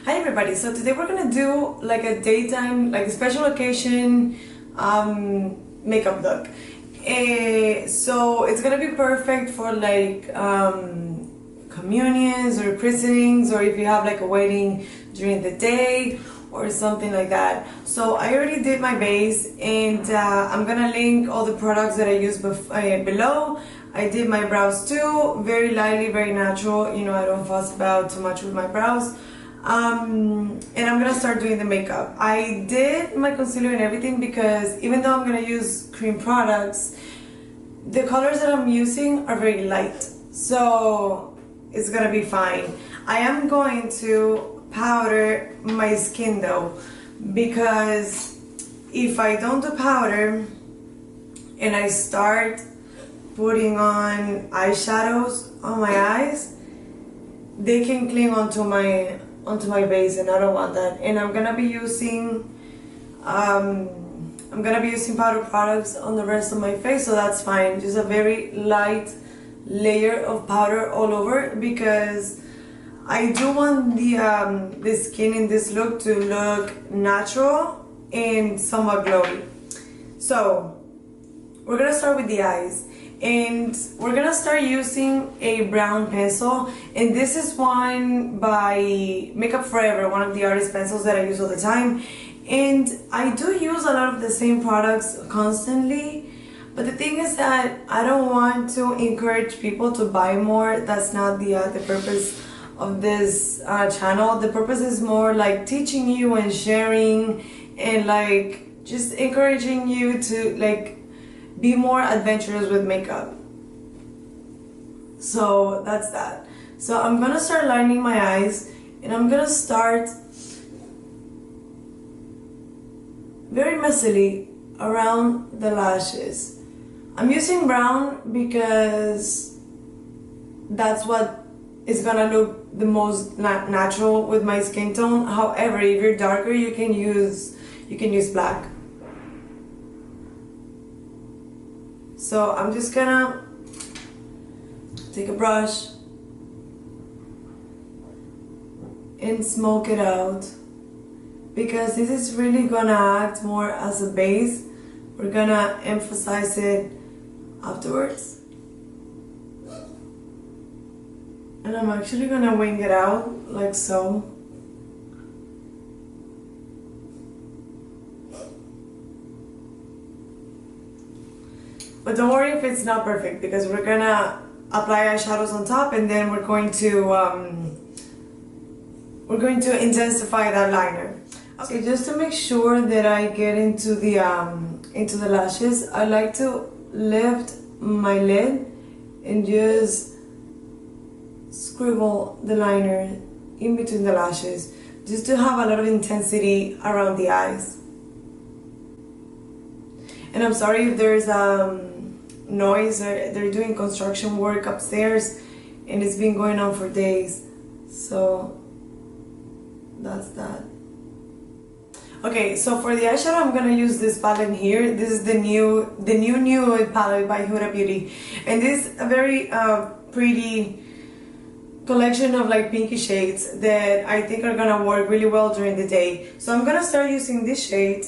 Hi everybody, so today we're gonna do like a daytime, like a special occasion makeup look. So it's gonna be perfect for like communions or christenings, or if you have like a wedding during the day or something like that. So I already did my base, and I'm gonna link all the products that I use below. I did my brows too, very lightly, very natural. You know, I don't fuss about too much with my brows. And I'm gonna start doing the makeup. I did my concealer and everything because even though I'm gonna use cream products, the colors that I'm using are very light, so it's gonna be fine. I am going to powder my skin though, because if I don't do powder and I start putting on eyeshadows on my eyes, they can cling onto my base, and I don't want that. And I'm gonna be using powder products on the rest of my face, so that's fine. Just a very light layer of powder all over, because I do want the skin in this look to look natural and somewhat glowy. So we're gonna start with the eyes, and we're gonna start using a brown pencil, and this is one by Makeup Forever, one of the artist pencils that I use all the time. And I do use a lot of the same products constantly, but the thing is that I don't want to encourage people to buy more. That's not the purpose of this channel. The purpose is more like teaching you and sharing, and like just encouraging you to like be more adventurous with makeup. So that's that. So I'm gonna start lining my eyes, and I'm gonna start very messily around the lashes. I'm using brown because that's what is gonna look the most natural with my skin tone. However, if you're darker, you can use black. So I'm just gonna take a brush and smoke it out, because this is really gonna act more as a base. We're gonna emphasize it afterwards. And I'm actually gonna wing it out like so. But don't worry if it's not perfect, because we're gonna apply eyeshadows on top, and then we're going to intensify that liner. Okay, just to make sure that I get into the lashes, I like to lift my lid and just scribble the liner in between the lashes, just to have a lot of intensity around the eyes. And I'm sorry if there's noise. They're doing construction work upstairs, and it's been going on for days, so that's that. Okay, so for the eyeshadow, I'm gonna use this palette here. This is the new Nude palette by Huda Beauty, and this is a very pretty collection of like pinky shades that I think are gonna work really well during the day. So I'm gonna start using this shade,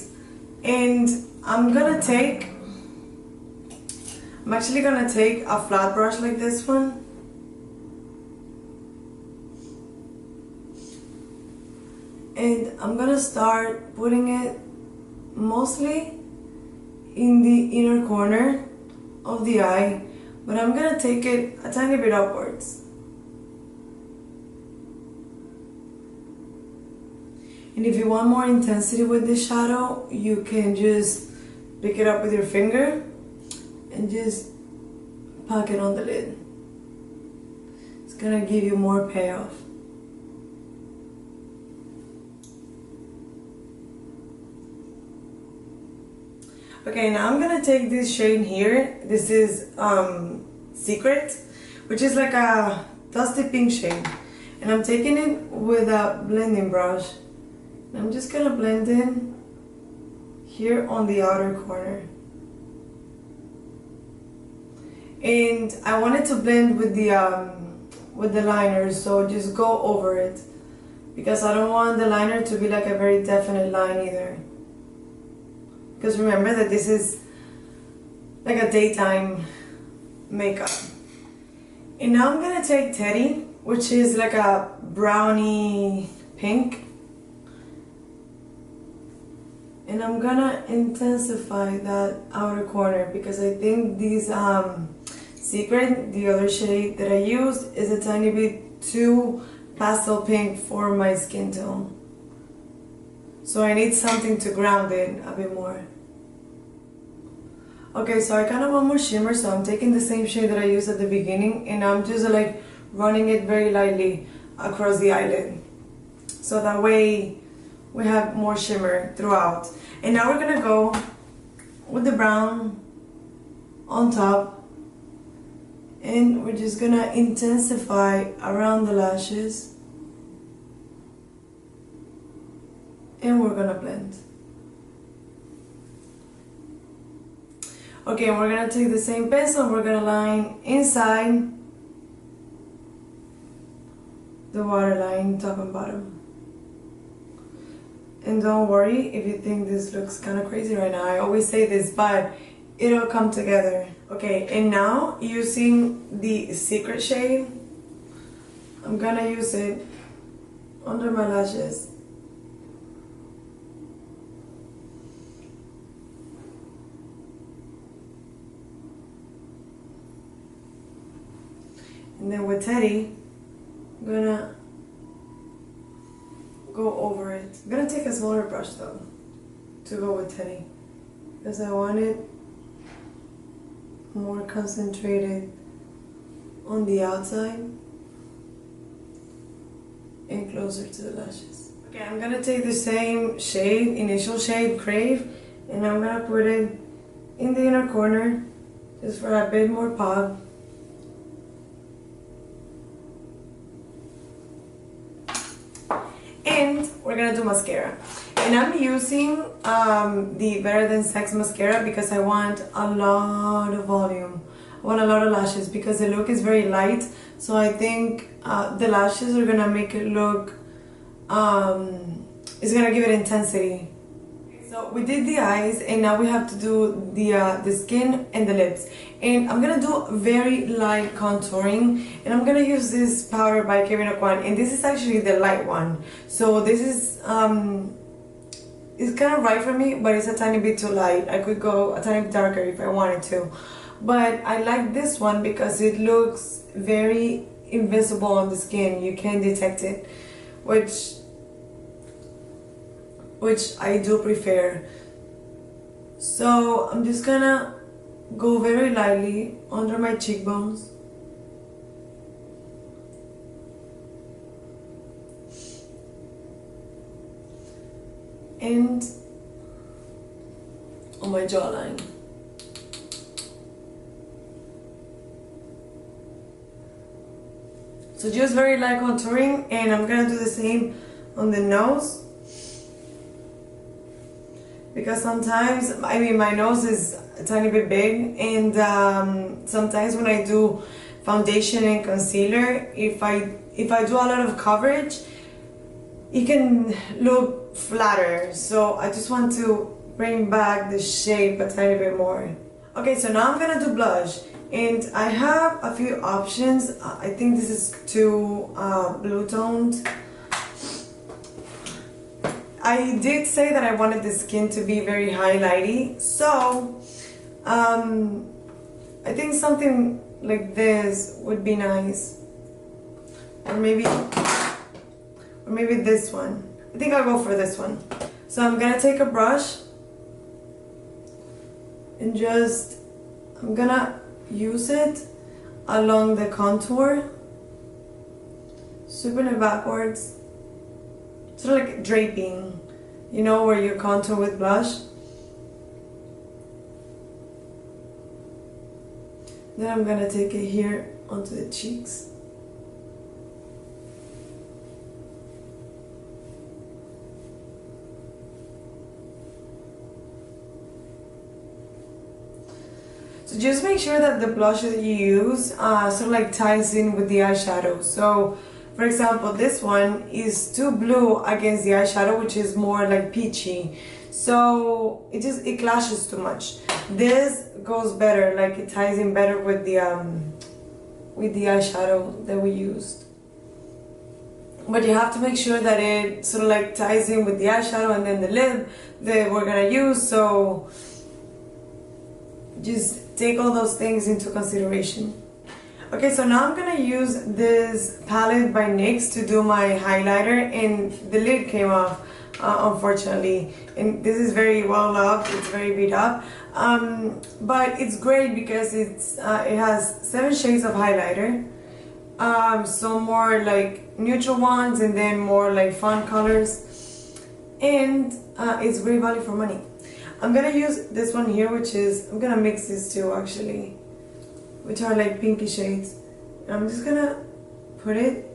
and I'm actually gonna take a flat brush like this one, and I'm gonna start putting it mostly in the inner corner of the eye, but I'm gonna take it a tiny bit upwards. And if you want more intensity with this shadow, you can just pick it up with your finger and just pack it on the lid. It's gonna give you more payoff. Okay, now I'm gonna take this shade here. This is Secret, which is like a dusty pink shade. And I'm taking it with a blending brush. And I'm just gonna blend in here on the outer corner. And I wanted to blend with the liner, so just go over it because I don't want the liner to be like a very definite line either. Because remember that this is like a daytime makeup. And now I'm gonna take Teddy, which is like a brownie pink, and I'm gonna intensify that outer corner because I think these Secret, the other shade that I used, is a tiny bit too pastel pink for my skin tone. So I need something to ground it a bit more. Okay, so I kind of want more shimmer, so I'm taking the same shade that I used at the beginning and I'm just like running it very lightly across the eyelid. So that way we have more shimmer throughout. And now we're gonna go with the brown on top. And we're just gonna intensify around the lashes. And we're gonna blend. Okay, we're gonna take the same pencil and we're gonna line inside the waterline, top and bottom. And don't worry if you think this looks kind of crazy right now. I always say this, but it'll come together. Okay, and now using the Secret shade, I'm gonna use it under my lashes. And then with Teddy, I'm gonna go over it. I'm gonna take a smaller brush though to go with Teddy because I want it more concentrated on the outside and closer to the lashes. Okay, I'm gonna take the same shade, initial shade, Crave, and I'm gonna put it in the inner corner just for a bit more pop. And we're gonna do mascara. And I'm using the Better Than Sex mascara because I want a lot of volume. I want a lot of lashes because the look is very light. So I think the lashes are gonna make it look, it's gonna give it intensity. So we did the eyes and now we have to do the skin and the lips. And I'm gonna do very light contouring and I'm gonna use this powder by Kevyn and this is actually the light one. So this is it's kind of right for me, but it's a tiny bit too light. I could go a tiny bit darker if I wanted to, but I like this one because it looks very invisible on the skin. You can detect it, which I do prefer. So I'm just gonna go very lightly under my cheekbones. And on my jawline. So just very light contouring, and I'm gonna do the same on the nose. Because sometimes, I mean, my nose is a tiny bit big, and sometimes when I do foundation and concealer, if I do a lot of coverage, it can look flatter. So I just want to bring back the shape a tiny bit more. Okay, so now I'm gonna do blush, and I have a few options. I think this is too blue toned. I did say that I wanted the skin to be very highlighty, so I think something like this would be nice, or maybe this one. I think I'll go for this one. So I'm gonna take a brush and I'm gonna use it along the contour, sweeping it backwards. Sort of like draping, you know, where you contour with blush. Then I'm gonna take it here onto the cheeks. So just make sure that the blush that you use sort of like ties in with the eyeshadow. So For example, this one is too blue against the eyeshadow, which is more like peachy. So it clashes too much. This goes better, like it ties in better with the eyeshadow that we used. But you have to make sure that it sort of like ties in with the eyeshadow and then the lip that we're gonna use. So just take all those things into consideration. Okay, so now I'm gonna use this palette by NYX to do my highlighter, and the lid came off, unfortunately. And this is very well loved, it's very beat up. But it's great because it has 7 shades of highlighter. So more like neutral ones and then more like fun colors. And it's great value for money. I'm gonna use this one here, which is, I'm gonna mix these two actually, which are like pinky shades. And I'm just gonna put it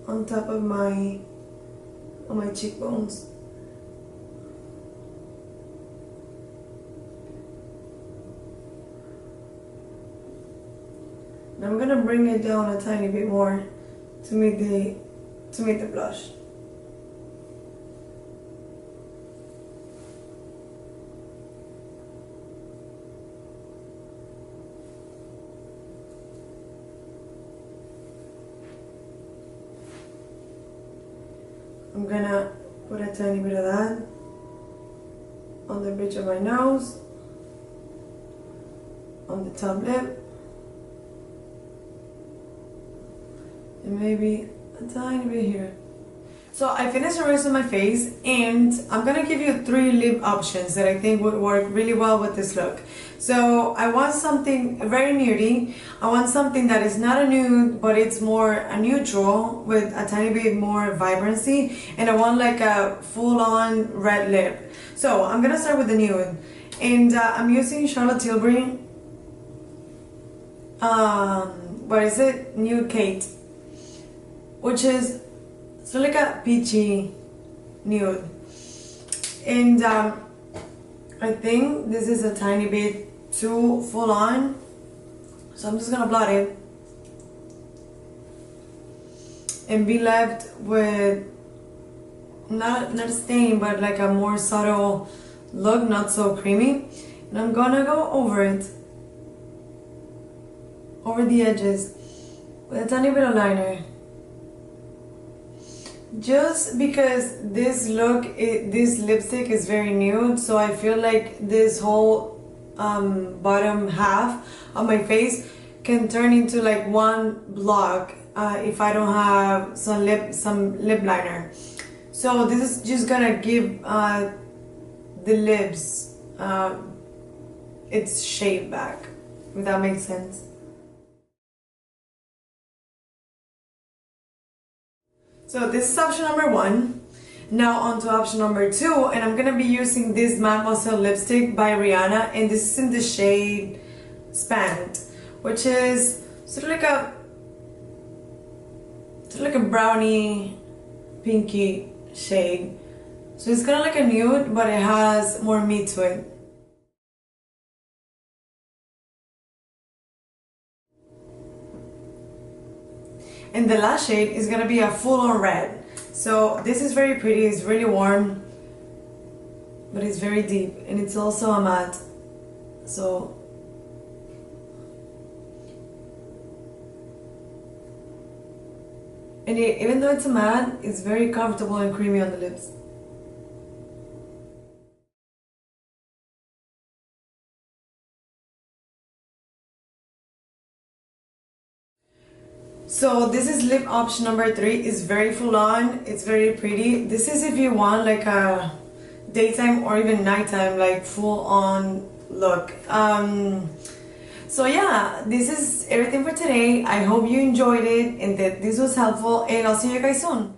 on top of my cheekbones. And I'm gonna bring it down a tiny bit more to meet the blush. I'm gonna put a tiny bit of that on the bridge of my nose, on the top lip, and maybe a tiny bit here. So I finished the rest of my face, and I'm gonna give you 3 lip options that I think would work really well with this look. So I want something very nudey. I want something that is not a nude, but it's more a neutral with a tiny bit more vibrancy, and I want like a full-on red lip. So I'm gonna start with the nude, and I'm using Charlotte Tilbury. What is it? Nude Kate, which is so like a peachy nude, and I think this is a tiny bit too full on, so I'm just gonna blot it and be left with not a stain, but like a more subtle look, not so creamy. And I'm gonna go over it, over the edges with a tiny bit of liner. Just because this look, this lipstick is very nude, so I feel like this whole bottom half of my face can turn into like one block if I don't have some lip liner. So this is just gonna give the lips its shape back, if that makes sense. So this is option number 1. Now on to option number 2, and I'm gonna be using this Mattemoiselle lipstick by Rihanna, and this is in the shade Spanked, which is sort of like a brownie pinky shade. So it's kind of like a nude, but it has more meat to it. And the last shade is gonna be a full-on red. So this is very pretty, it's really warm, but it's very deep, and it's also a matte. So even though it's a matte, it's very comfortable and creamy on the lips. So this is lip option number 3. It's very full on, it's very pretty. This is if you want like a daytime or even nighttime, like full on look. So yeah, this is everything for today. I hope you enjoyed it and that this was helpful, and I'll see you guys soon.